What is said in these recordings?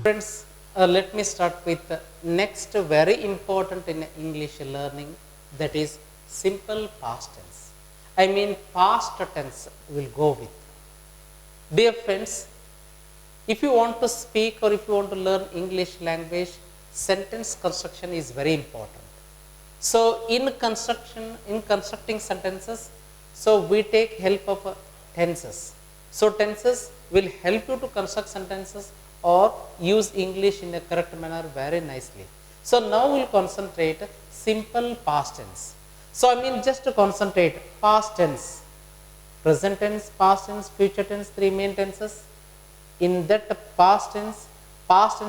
Friends, let me start with the next very important in English learning, that is simple past tense. I mean past tense will go with. Dear friends, if you want to speak or if you want to learn English language, sentence construction is very important. So in constructing sentences, so we take help of tenses. So tenses will help you to construct sentences or use English in a correct manner very nicely. So now we'll concentrate simple past tense. So I mean just to concentrate past tense, present tense, past tense, future tense, three main tenses. In that past tense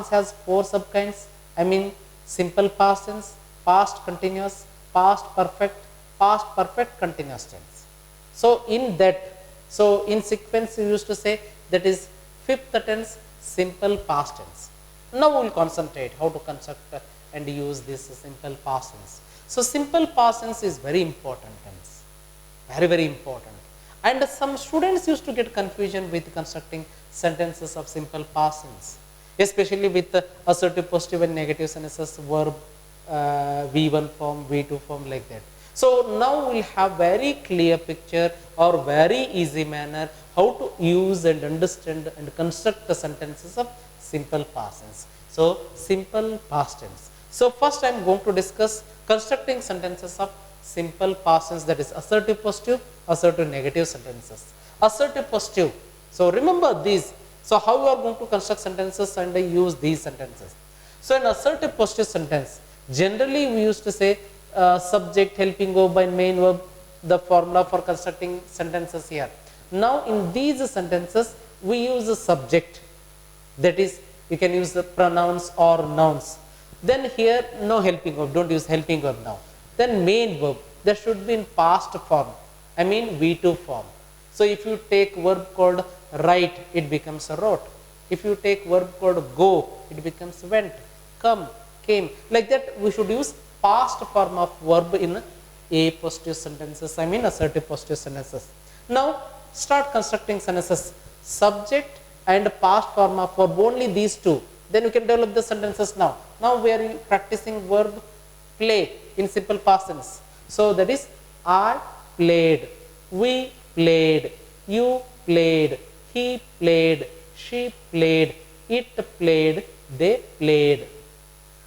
has four subkinds. I mean simple past tense, past continuous, past perfect continuous tense. So in that, so in sequence we used to say that is fifth tense, simple past tense. Now we will concentrate how to construct and use this simple past tense. So simple past tense is very important tense, very important. And some students used to get confusion with constructing sentences of simple past tense, especially with assertive, positive and negative sentences, verb, V1 form, V2 form, like that. So now we'll have very clear picture or very easy manner how to use and understand and construct the sentences of simple past tense. So simple past tense. So first I am going to discuss constructing sentences of simple past tense, that is assertive positive, assertive negative sentences. Assertive positive. So remember these. So how you are going to construct sentences and use these sentences. So an assertive positive sentence, generally we used to say subject, helping verb by main verb, the formula for constructing sentences here. Now in these sentences we use a subject, that is you can use the pronouns or nouns. Then here no helping verb, don't use helping verb now. Then main verb, that should be in past form, I mean V2 form. So if you take verb called write, it becomes wrote. If you take verb called go, it becomes went, come, came. Like that we should use past form of verb in a positive sentences, I mean assertive positive sentences. Now start constructing sentences, subject and past form of verb, only these two. Then you can develop the sentences now. Now we are practicing verb play in simple past tense. So that is I played, we played, you played, he played, she played, it played, they played.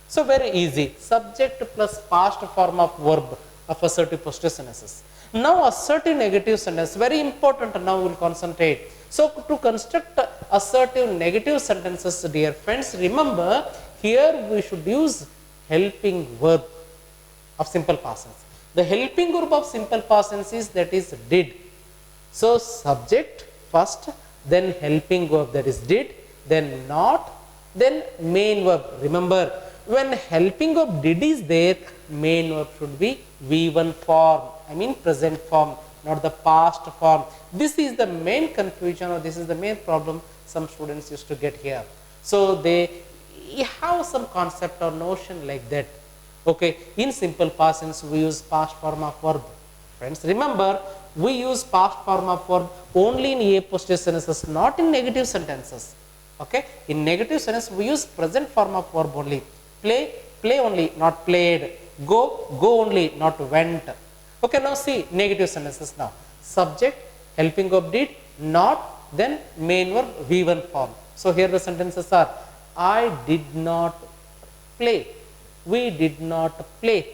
So very easy, subject plus past form of verb of assertive positive sentences. Now assertive negative sentence, very important, now we will concentrate. So to construct assertive negative sentences, dear friends, remember here we should use helping verb of simple past tense. The helping verb of simple past tense is, that is did. So subject first, then helping verb, that is did, then not, then main verb. Remember, when helping verb did is there, main verb should be V1 form, I mean present form, not the past form. This is the main confusion, or this is the main problem some students used to get here. So they have some concept or notion like that. Okay, in simple past tense we use past form of verb. Friends, remember we use past form of verb only in a positive sentences, not in negative sentences. Okay, in negative sentence we use present form of verb only. Play, play only, not played. Go, go only, not went. Okay, now see negative sentences now. Subject, helping verb did, not, then main verb V1 form. So here the sentences are, I did not play, we did not play,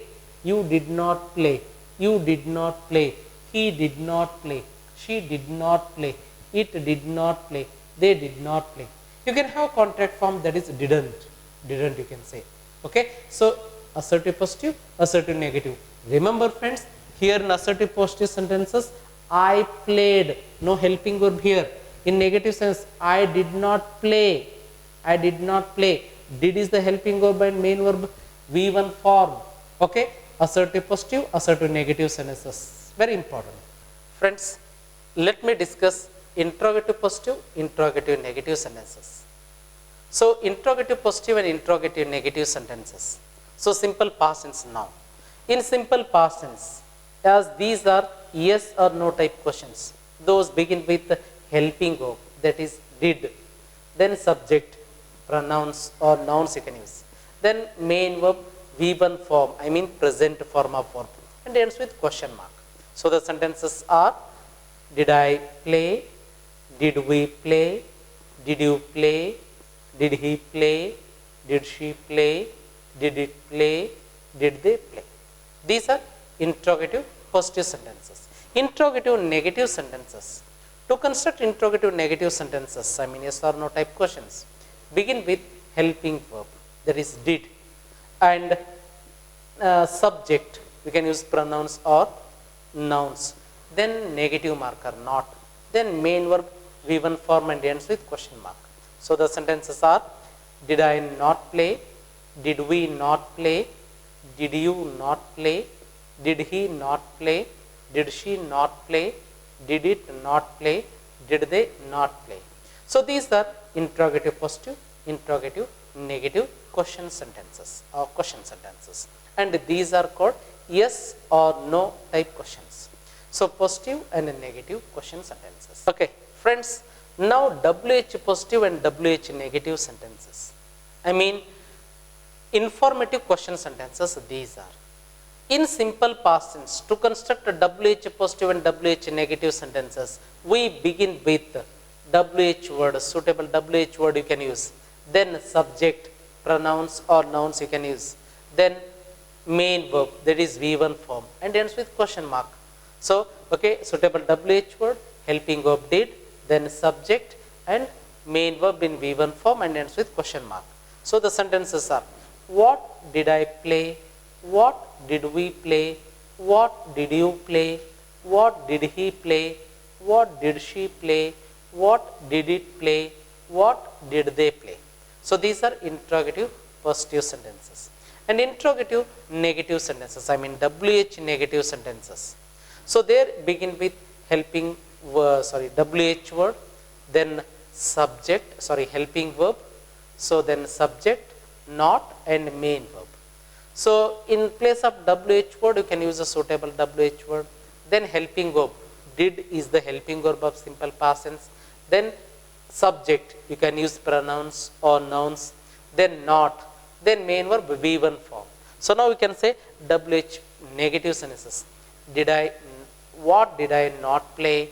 you did not play, you did not play, he did not play, she did not play, it did not play, they did not play. You can have contract form, that is didn't you can say. Okay, so assertive positive, assertive negative. Remember friends, here in assertive positive sentences, I played, no helping verb here. In negative sense, I did not play, I did not play. Did is the helping verb and main verb V1 form. Okay, assertive positive, assertive negative sentences, very important. Friends, let me discuss interrogative positive, interrogative negative sentences. So interrogative positive and interrogative negative sentences. So simple past tense now. In simple past tense, as these are yes or no type questions, those begin with helping verb, that is did, then subject, pronouns or nouns you can use. Then main verb V1 form, I mean present form of verb, and ends with question mark. So the sentences are: did I play? Did we play? Did you play? Did he play? Did she play? Did it play? Did they play? These are interrogative positive sentences. Interrogative negative sentences. To construct interrogative negative sentences, I mean yes or no type questions, begin with helping verb, that is did, and subject, we can use pronouns or nouns, then negative marker not, then main verb V1 form and ends with question mark. So the sentences are: did I not play? Did we not play? Did you not play? Did he not play? Did she not play? Did it not play? Did they not play? So these are interrogative positive, interrogative negative question sentences or question sentences, and these are called yes or no type questions. So positive and negative question sentences. Okay, friends, now WH positive and WH negative sentences. I mean informative question sentences. These are in simple past tense. To construct a WH positive and WH negative sentences, we begin with WH word, suitable WH word you can use, then subject, pronouns or nouns you can use, then main verb, that is V1 form, and ends with question mark. So okay, suitable WH word, helping verb did, then subject and main verb in V1 form and ends with question mark. So the sentences are: what did I play? What did we play? What did you play? What did he play? What did she play? What did it play? What did they play? So these are interrogative positive sentences. And interrogative negative sentences, I mean WH negative sentences. So they begin with helping WH word, then subject, helping verb, so then subject, not, and main verb. So in place of WH word, you can use a suitable WH word, then helping verb, did is the helping verb of simple past tense, then subject, you can use pronouns or nouns, then not, then main verb V1 form. So now we can say WH negative sentences. What did I not play?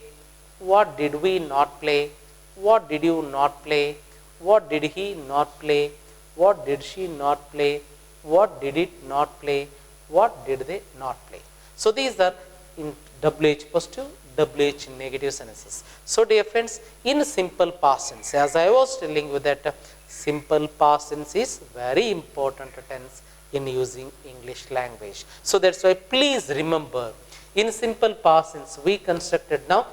What did we not play? What did you not play? What did he not play? What did she not play? What did it not play? What did they not play? So these are in WH positive, WH negative sentences. So dear friends, in simple past tense, as I was telling you that simple past tense is very important tense in using English language. So that's why please remember, in simple past tense we constructed now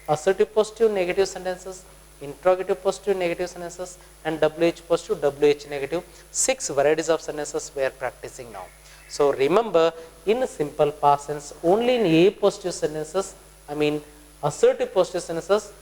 assertive positive negative sentences, interrogative positive negative sentences, and WH positive, WH negative. 6 varieties of sentences we are practicing now. So remember, in simple past tense, only in A positive sentences, I mean assertive positive sentences,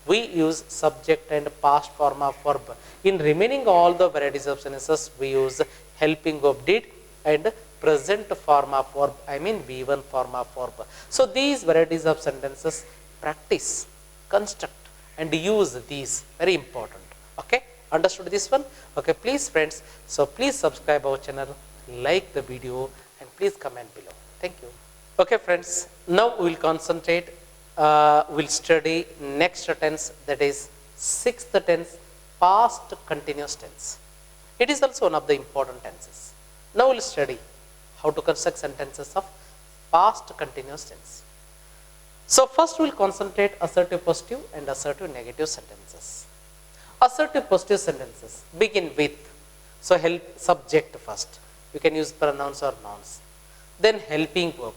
we use subject and past form of verb. In remaining all the varieties of sentences, we use helping verb did and present form of verb, I mean V1 form of verb. So these varieties of sentences, practice, construct, and use these, very important. Okay, understood this one? Okay, please friends, so please subscribe our channel, like the video, and please comment below. Thank you. Okay friends, now we will concentrate, we'll study next tense, that is 6th tense, past continuous tense. It is also one of the important tenses. Now we'll study how to construct sentences of past continuous tense. So first we'll concentrate assertive positive and assertive negative sentences. Assertive positive sentences begin with, so help subject first. You can use pronouns or nouns. Then helping verb.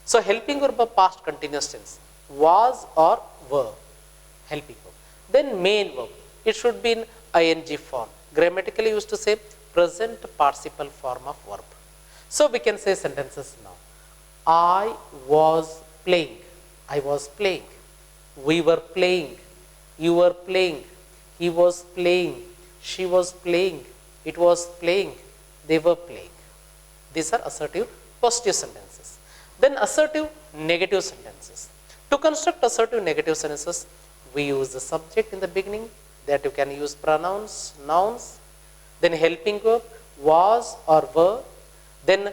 So helping verb of past continuous tense, was or were, helping verb. Then main verb. It should be in ing form. Grammatically used to say present participle form of verb. So we can say sentences now. I was playing. I was playing. We were playing. You were playing. He was playing. She was playing. It was playing. They were playing. These are assertive positive sentences. Then assertive negative sentences. To construct assertive negative sentences, we use the subject in the beginning, that you can use pronouns, nouns, then helping verb, was or were, then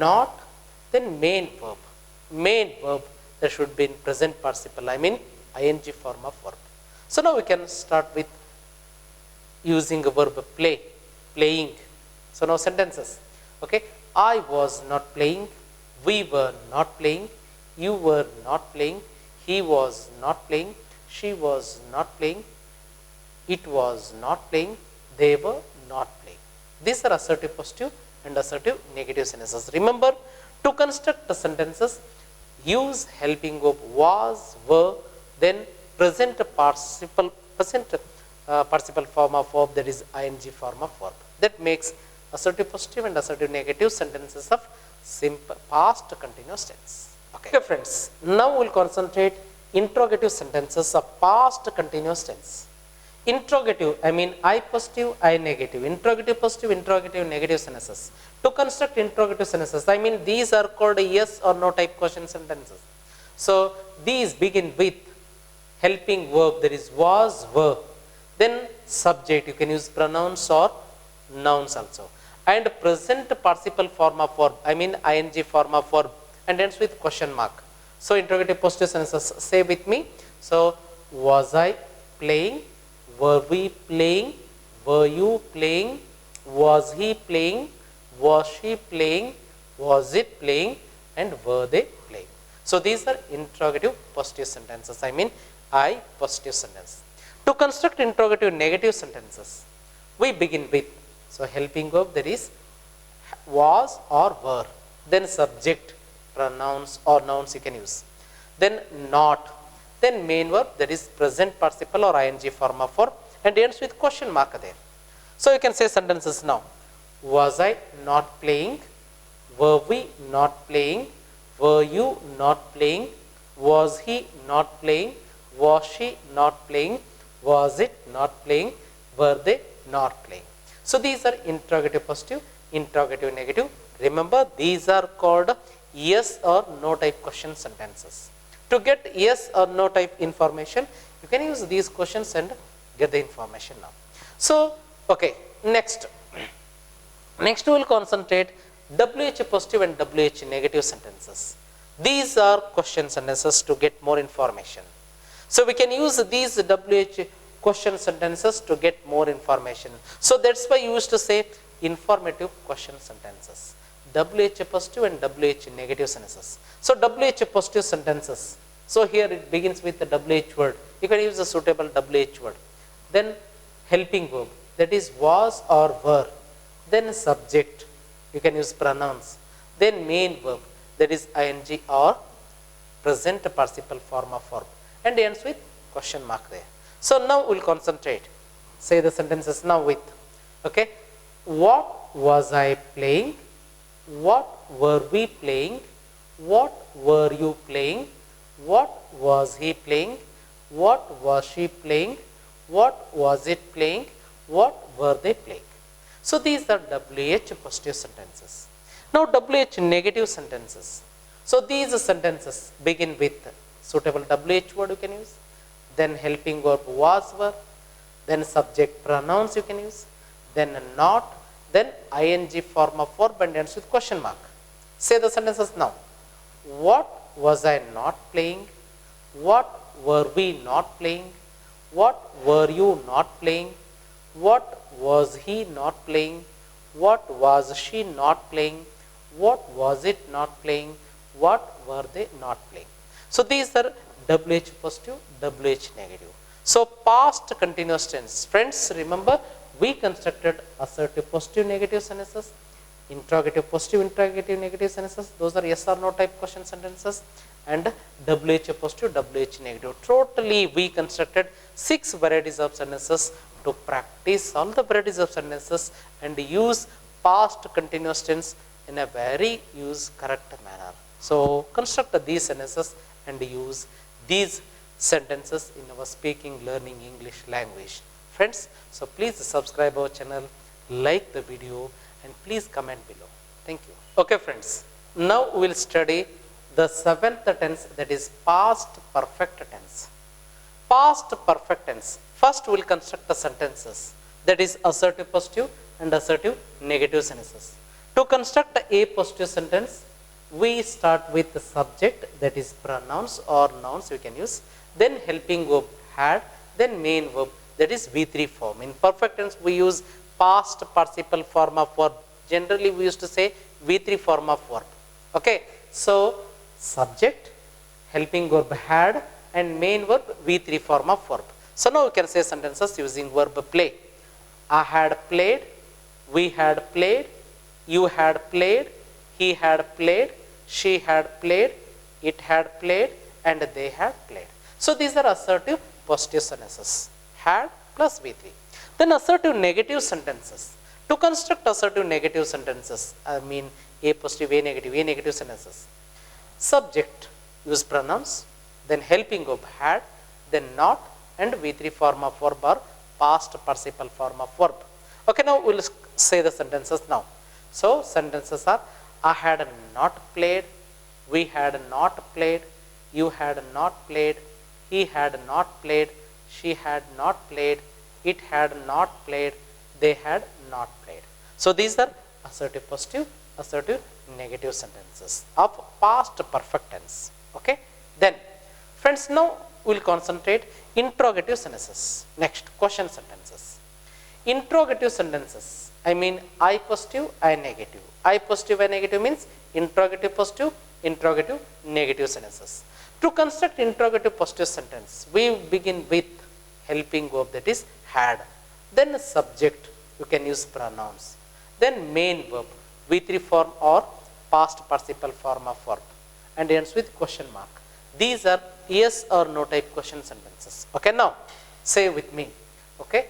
not, then main verb. Main verb that should be in present participle, I mean ing form of verb. So now we can start with using a verb play, playing. So now sentences. Okay, I was not playing, we were not playing, you were not playing, he was not playing, she was not playing, it was not playing, they were not playing. These are assertive positive and assertive negative sentences. Remember, to construct the sentences, use helping verb was, were, then present participle form of verb, that is ing form of verb. That makes assertive positive and assertive negative sentences of simple past continuous tense. Okay, friends, now we will concentrate interrogative sentences of past continuous tense. Interrogative, I mean I positive, I negative. Interrogative positive, interrogative negative sentences. To construct interrogative sentences, I mean these are called yes or no type question sentences. So these begin with helping verb, that is was, were, then subject, you can use pronouns or nouns also, and present participle form of verb, I mean ing form of verb, and ends with question mark. So interrogative positive sentences, say with me. So was I playing, were we playing, were you playing, was he playing, was she playing, was it playing, and were they playing. So these are interrogative positive sentences, I mean I positive sentence. To construct interrogative negative sentences, we begin with, so helping verb, that is was or were, then subject, pronouns or nouns you can use, then not, then main verb, that is present participle or ing form of verb, and ends with question mark there. So you can say sentences now. Was I not playing, were we not playing, were you not playing, was he not playing, was she not playing, was it not playing, were they not playing. So these are interrogative positive, interrogative negative. Remember, these are called yes or no type question sentences. To get yes or no type information, you can use these questions and get the information now. So, okay, next we will concentrate WH positive and WH negative sentences. These are question sentences to get more information. So we can use these WH question sentences to get more information. So that's why you used to say informative question sentences. WH positive and WH negative sentences. So WH positive sentences. So here it begins with the WH word. You can use a suitable WH word. Then helping verb, that is was or were. Then subject, you can use pronouns. Then main verb, that is ing or present participle form of verb, and ends with question mark there. So now we'll concentrate. Say the sentences now with, okay, what was I playing? What were we playing? What were you playing? What was he playing? What was she playing? What was it playing? What were they playing? So these are WH positive sentences. Now WH negative sentences. So these sentences begin with suitable WH word you can use, then helping verb was, were, then subject, pronouns you can use, then not, then ing form of verb, and ends with question mark. Say the sentences now. What was I not playing? What were we not playing? What were you not playing? What was he not playing? What was she not playing? What was it not playing? What were they not playing? So these are WH positive, WH negative. So past continuous tense. Friends, remember we constructed assertive positive negative sentences, interrogative positive, interrogative negative sentences. Those are yes or no type question sentences, and WH positive, WH negative. Totally we constructed 6 varieties of sentences to practice all the varieties of sentences and use past continuous tense in a very correct manner. So construct these sentences and use these sentences in our speaking, learning English language. Friends, so please subscribe our channel, like the video, and please comment below. Thank you. Okay friends, now we will study the 7th tense, that is past perfect tense. Past perfect tense. First we will construct the sentences, that is assertive positive and assertive negative sentences. To construct a positive sentence, we start with the subject, that is pronouns or nouns we can use, then helping verb had, then main verb, that is V3 form. In perfect tense we use past participle form of verb. Generally we used to say V3 form of verb. Okay, so subject, helping verb had, and main verb V3 form of verb. So now we can say sentences using verb play. I had played, we had played, you had played, he had played, she had played, it had played, and they had played. So these are assertive positive sentences. Had plus V3. Then assertive negative sentences. To construct assertive negative sentences, I mean A positive, A negative sentences. Subject, use pronouns, then helping verb had, then not, and V3 form of verb or past participle form of verb. Okay, now we will say the sentences now. So sentences are, I had not played, we had not played, you had not played, he had not played, she had not played, it had not played, they had not played. So these are assertive positive, assertive negative sentences of past perfect tense. Okay. Then friends, now we will concentrate interrogative sentences. Next, question sentences. Interrogative sentences, I mean I positive, I negative. I positive, I negative means interrogative positive, interrogative negative sentences. To construct interrogative positive sentence, we begin with helping verb, that is had. Then subject, you can use pronouns. Then main verb, V3 form or past participle form of verb, and ends with question mark. These are yes or no type question sentences. Okay, now say with me. Okay,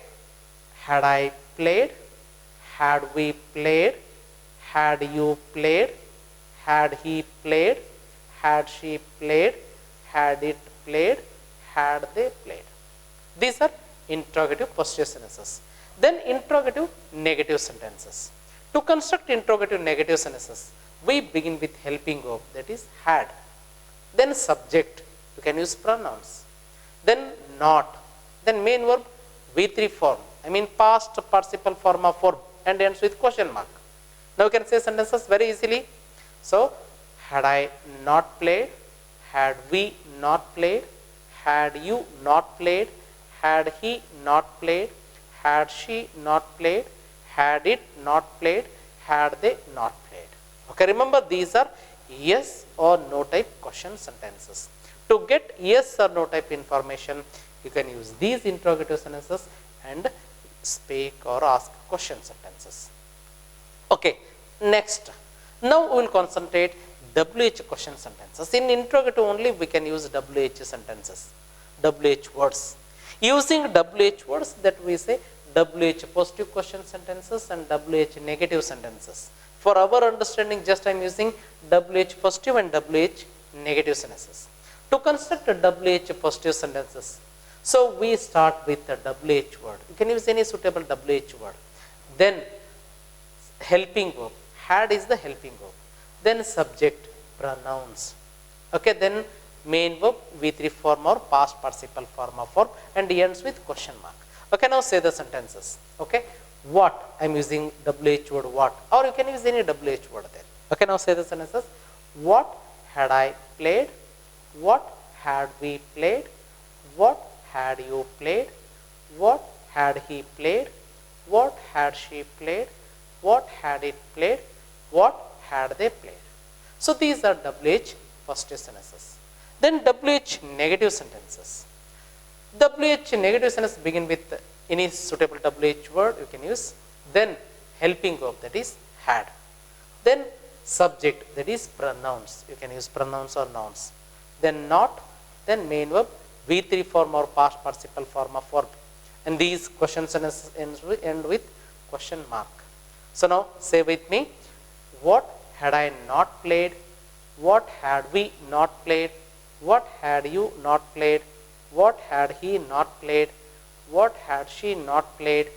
had I played, had we played, had you played, had he played, had she played, had it played, had they played. These are interrogative positive sentences. Then interrogative negative sentences. To construct interrogative negative sentences, we begin with helping verb, that is had. Then subject, you can use pronouns. Then not. Then main verb, V3 form, I mean past participle form of verb, and ends with question mark. Now you can say sentences very easily. So had I not played, had we not played, had you not played, had he not played, had she not played, had it not played, had they not played. Okay, remember these are yes or no type question sentences. To get yes or no type information, you can use these interrogative sentences and speak or ask question sentences. Okay, next. Now we will concentrate WH question sentences. In interrogative only we can use WH sentences, WH words. Using WH words, that we say WH positive question sentences and WH negative sentences. For our understanding, just I am using WH positive and WH negative sentences. To construct WH positive sentences, so we start with the WH word. You can use any suitable WH word. Then helping verb, had is the helping verb. Then subject, pronouns. Okay, then main verb, V3 form or past participle form of verb, and ends with question mark. Okay, now say the sentences. Okay, what, I am using WH word what, or you can use any WH word there. Okay, now say the sentences. What had I played? What had we played? What had you played? What had he played? What had she played? What had it played? What had they played? So these are WH positive sentences. Then WH negative sentences. WH negative sentence begin with any suitable WH word you can use. Then helping verb, that is had. Then subject, that is pronouns. You can use pronouns or nouns. Then not. Then main verb, V3 form or past participle form of verb. And these question sentences end with question mark. So now say with me. What had I not played? What had we not played? What had you not played? What had he not played? What had she not played?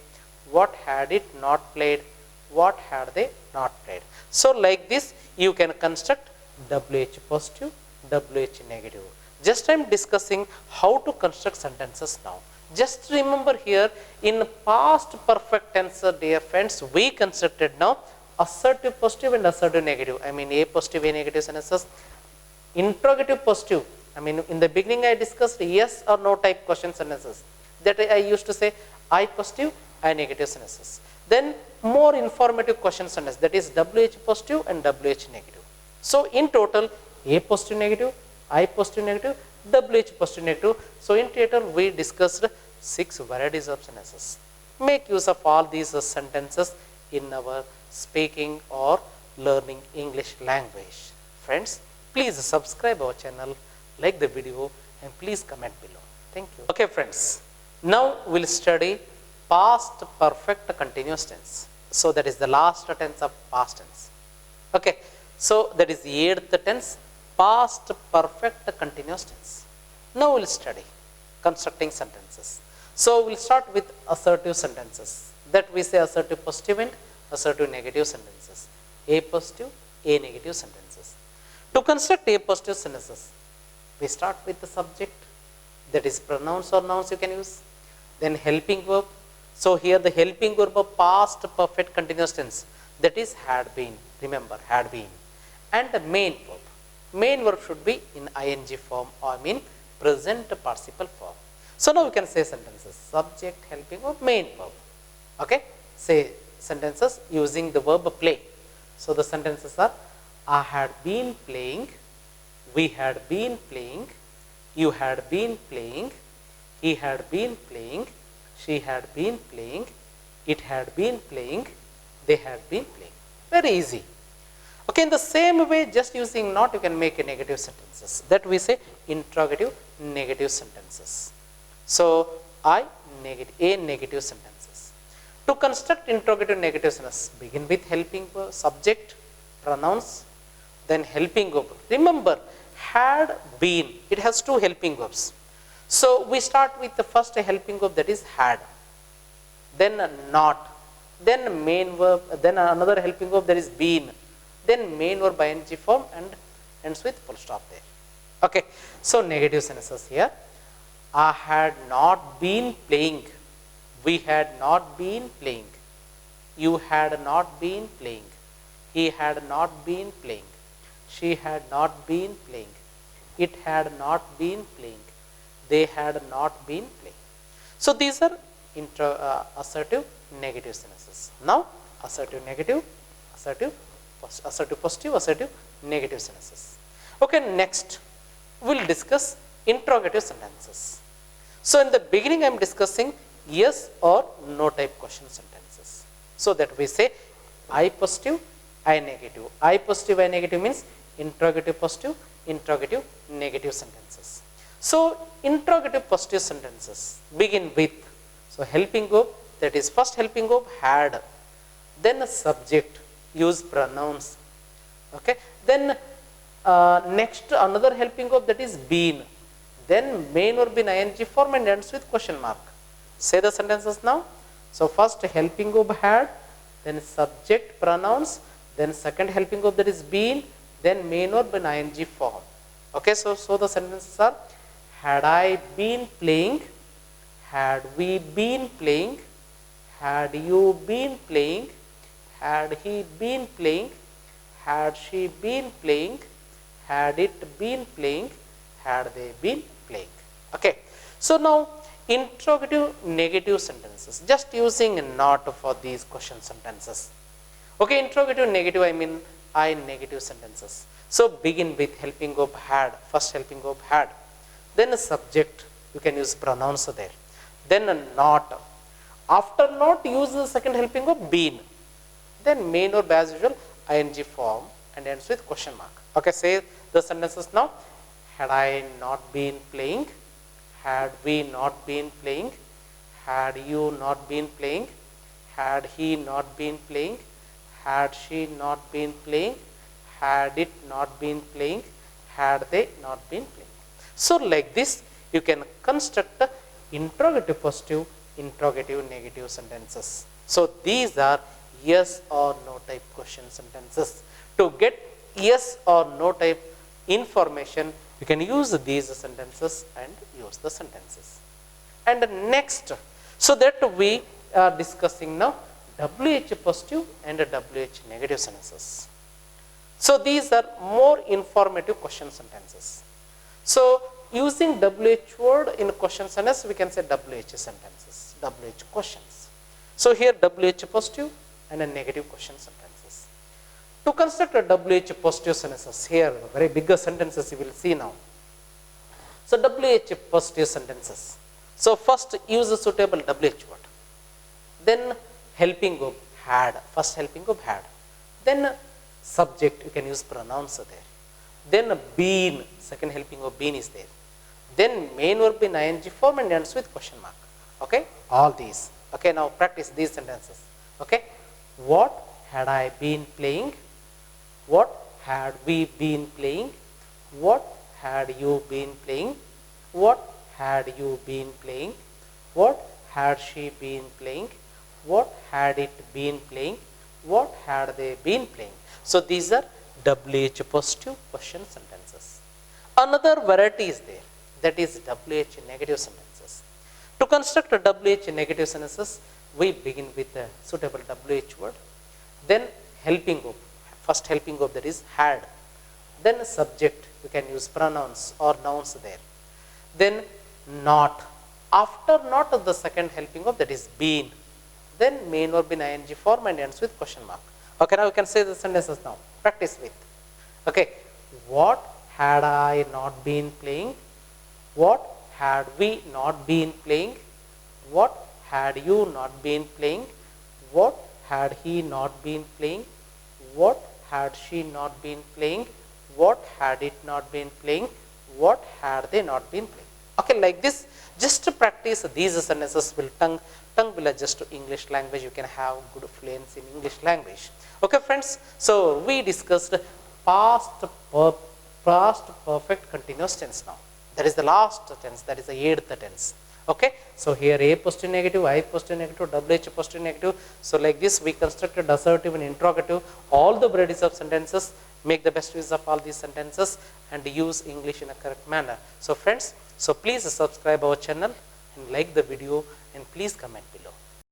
What had it not played? What had they not played? So like this you can construct WH positive, WH negative. Just I am discussing how to construct sentences now. Just remember here, in past perfect tense, dear friends, we constructed now assertive positive and assertive negative. I mean, A positive, A negative sentences. Interrogative positive. I mean, in the beginning I discussed yes or no type question sentences. That I used to say I positive, I negative sentences. Then more informative question sentence, that is WH positive and WH negative. So in total, A positive negative, I positive negative, WH positive negative. So in total we discussed 6 varieties of sentences. Make use of all these sentences in our speaking or learning English language. Friends, please subscribe our channel, like the video, and please comment below. Thank you. Okay friends, now we'll study past perfect continuous tense. So that is the last tense of past tense. Okay, so that is the 8th tense, past perfect continuous tense. Now we'll study constructing sentences. So we'll start with assertive sentences. That we say assertive positive and assertive negative sentences. A positive, A negative sentences. To construct A positive sentences, we start with the subject, that is pronouns or nouns you can use. Then helping verb. So here the helping verb of past perfect continuous tense, that is had been. Remember, had been. And the main verb. Main verb should be in ing form, or I mean present participle form. So now we can say sentences. Subject, helping verb, main verb. Okay? Say sentences using the verb play. So the sentences are, I had been playing, we had been playing, you had been playing, he had been playing, she had been playing, it had been playing, they had been playing. Very easy. Okay, in the same way, just using not, you can make a negative sentences. That we say interrogative negative sentences. So A negative sentences. To construct interrogative negative sentences, begin with helping verb, subject, pronouns, then helping verb. Remember, had been, it has 2 helping verbs. So we start with the first helping verb, that is had, then not, then main verb, then another helping verb, that is been, then main verb ing form, and ends with full stop there. Okay, so negative sentences here. I had not been playing, we had not been playing, you had not been playing, he had not been playing, she had not been playing, it had not been playing, they had not been playing. So these are assertive negative sentences. Now assertive negative, assertive positive, assertive negative sentences. Okay, next we'll discuss interrogative sentences. So in the beginning I am discussing yes or no type question sentences. So that we say I positive, I negative. I positive, I negative means interrogative positive, interrogative negative sentences. So interrogative positive sentences begin with, so helping verb, that is first helping verb had, then a subject, use pronouns. Okay, then next another helping verb, that is been, then main verb in ing form and ends with question mark. Say the sentences now. So first helping verb had, then subject, pronouns, then second helping verb, that is been, then main verb in ing form. Okay, so the sentences are, had I been playing, had we been playing, had you been playing, had he been playing, had she been playing, had it been playing, had they been playing. Okay, so now interrogative negative sentences, just using not for these question sentences. Okay, interrogative negative, I mean I negative sentences. So begin with helping verb had, first helping verb had, then a subject, you can use pronouns there, then a not. After not, use the second helping verb been, then main verb as usual ing form and ends with question mark. Okay, say the sentences now. Had I not been playing, had we not been playing, had you not been playing, had he not been playing, had she not been playing, had it not been playing, had they not been playing. So like this you can construct the interrogative positive, interrogative negative sentences. So these are yes or no type question sentences. To get yes or no type information, you can use these sentences and use the sentences. And next, so that we are discussing now WH positive and WH negative sentences. So these are more informative question sentences. So using WH word in question sentence, we can say WH sentences, WH questions. So here WH positive and a negative question sentences. To construct a WH positive sentences, here very bigger sentences you will see now. So WH positive sentences. So first use a suitable WH word. Then helping verb had, first helping verb had. Then subject, you can use pronouns there. Then been, second helping verb been is there. Then main verb in ing form and ends with question mark. Okay, all these. Okay, now practice these sentences. Okay, what had I been playing? What had we been playing? What had you been playing? What had you been playing? What had she been playing? What had it been playing? What had they been playing? So these are WH positive question sentences. Another variety is there, that is WH negative sentences. To construct a WH negative sentences, we begin with a suitable WH word, then helping verb, first helping verb, that is had, then subject, you can use pronouns or nouns there, then not, after not the second helping verb, that is been, then main verb in ing form and ends with question mark. Okay, now you can say the sentences now. Practice with. Okay, what had I not been playing? What had we not been playing? What had you not been playing? What had he not been playing? What had she not been playing? What had it not been playing? What had they not been playing? Okay, like this, just to practice these sentences will tongue will adjust to English language. You can have good fluency in English language. Okay, friends. So we discussed past perfect continuous tense now. That is the last tense. That is the 8th tense. Okay. So here A positive negative, I positive negative, WH positive negative. So like this we constructed assertive and interrogative. All the varieties of sentences. Make the best use of all these sentences and use English in a correct manner. So friends, so please subscribe our channel and like the video and please comment below.